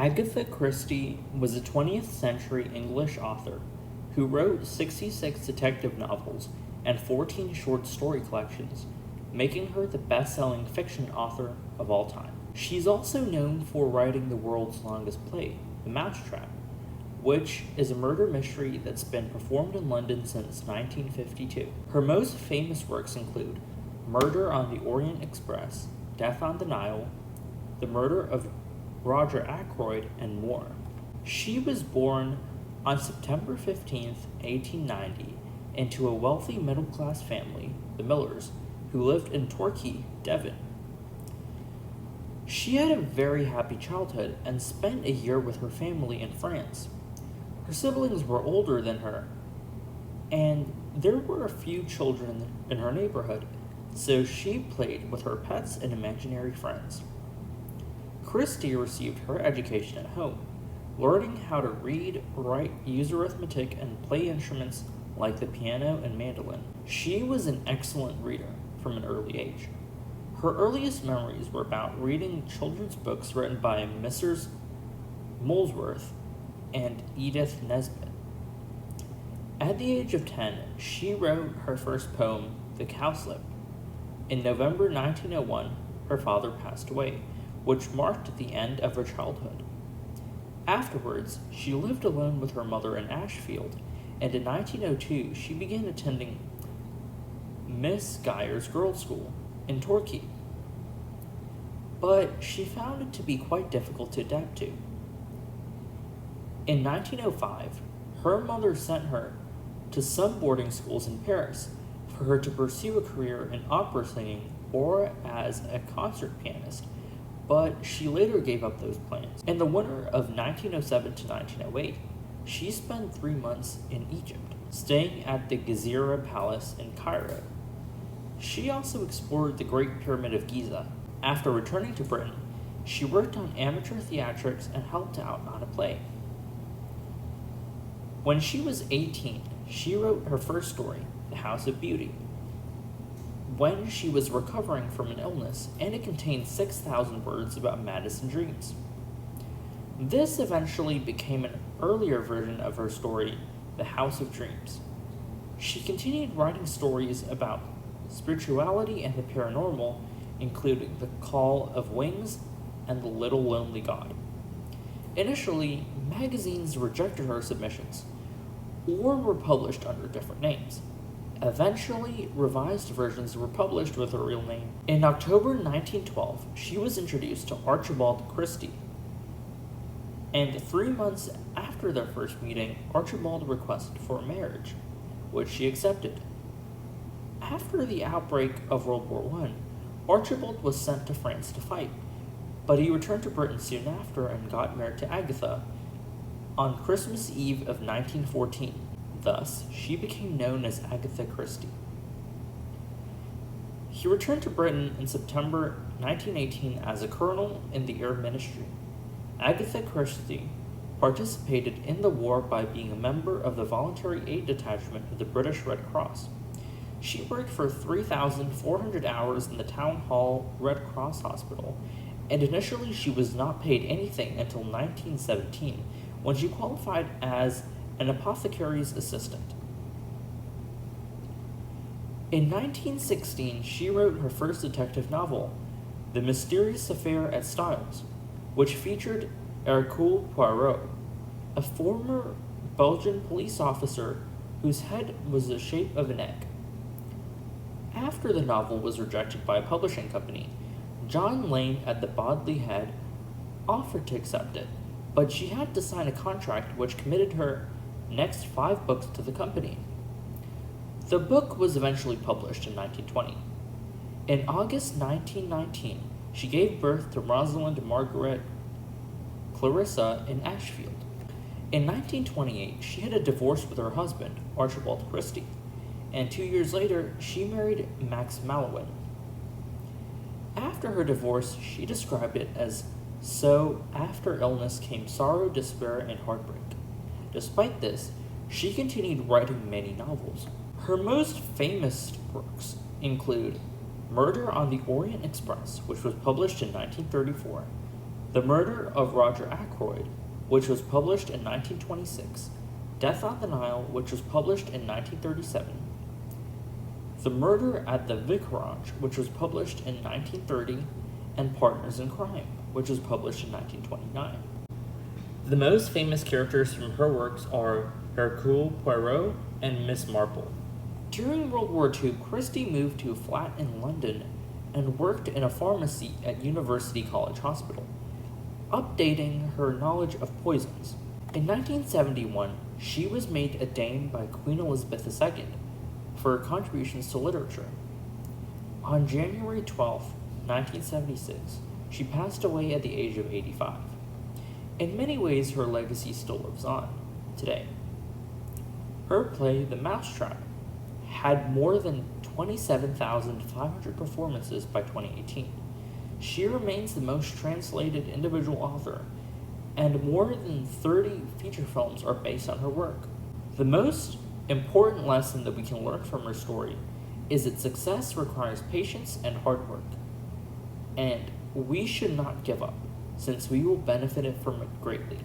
Agatha Christie was a 20th century English author who wrote 66 detective novels and 14 short story collections, making her the best-selling fiction author of all time. She's also known for writing the world's longest play, The Mousetrap, which is a murder mystery that's been performed in London since 1952. Her most famous works include Murder on the Orient Express, Death on the Nile, The Murder of Roger Ackroyd, and more. She was born on September 15th, 1890, into a wealthy middle-class family, the Millers, who lived in Torquay, Devon. She had a very happy childhood and spent a year with her family in France. Her siblings were older than her, and there were a few children in her neighborhood, so she played with her pets and imaginary friends. Christie received her education at home, learning how to read, write, use arithmetic, and play instruments like the piano and mandolin. She was an excellent reader from an early age. Her earliest memories were about reading children's books written by Messrs. Molesworth and Edith Nesbit. At the age of 10, she wrote her first poem, The Cowslip. In November 1901, her father passed away, which marked the end of her childhood. Afterwards, she lived alone with her mother in Ashfield, and in 1902 she began attending Miss Geyer's Girls' School in Torquay. But she found it to be quite difficult to adapt to. In 1905, her mother sent her to some boarding schools in Paris for her to pursue a career in opera singing or as a concert pianist, but she later gave up those plans. In the winter of 1907 to 1908, she spent 3 months in Egypt, staying at the Gezira Palace in Cairo. She also explored the Great Pyramid of Giza. After returning to Britain, she worked on amateur theatrics and helped out on a play. When she was 18, she wrote her first story, The House of Beauty, when she was recovering from an illness, and it contained 6,000 words about Madison dreams. This eventually became an earlier version of her story, The House of Dreams. She continued writing stories about spirituality and the paranormal, including The Call of Wings and The Little Lonely God. Initially, magazines rejected her submissions, or were published under different names. Eventually, revised versions were published with her real name. In October 1912, she was introduced to Archibald Christie, and 3 months after their first meeting, Archibald requested for marriage, which she accepted. After the outbreak of World War I, Archibald was sent to France to fight, but he returned to Britain soon after and got married to Agatha on Christmas Eve of 1914. Thus, she became known as Agatha Christie. He returned to Britain in September 1918 as a colonel in the Air Ministry. Agatha Christie participated in the war by being a member of the Voluntary Aid Detachment of the British Red Cross. She worked for 3,400 hours in the Town Hall Red Cross Hospital, and initially she was not paid anything until 1917, when she qualified as an apothecary's assistant. In 1916, she wrote her first detective novel, The Mysterious Affair at Styles, which featured Hercule Poirot, a former Belgian police officer whose head was the shape of an egg. After the novel was rejected by a publishing company, John Lane at the Bodley Head offered to accept it, but she had to sign a contract which committed her next 5 books to the company. The book was eventually published in 1920. In August 1919, she gave birth to Rosalind Margaret Clarissa in Ashfield. In 1928, she had a divorce with her husband, Archibald Christie, and 2 years later, she married Max Mallowan. After her divorce, she described it as, "So, after illness came sorrow, despair, and heartbreak." Despite this, she continued writing many novels. Her most famous works include Murder on the Orient Express, which was published in 1934, The Murder of Roger Ackroyd, which was published in 1926, Death on the Nile, which was published in 1937, The Murder at the Vicarage, which was published in 1930, and Partners in Crime, which was published in 1929. The most famous characters from her works are Hercule Poirot and Miss Marple. During World War II, Christie moved to a flat in London and worked in a pharmacy at University College Hospital, updating her knowledge of poisons. In 1971, she was made a Dame by Queen Elizabeth II for her contributions to literature. On January 12, 1976, she passed away at the age of 85. In many ways, her legacy still lives on today. Her play, The Mousetrap, had more than 27,500 performances by 2018. She remains the most translated individual author, and more than 30 feature films are based on her work. The most important lesson that we can learn from her story is that success requires patience and hard work, and we should not give up, since we will benefit from it greatly.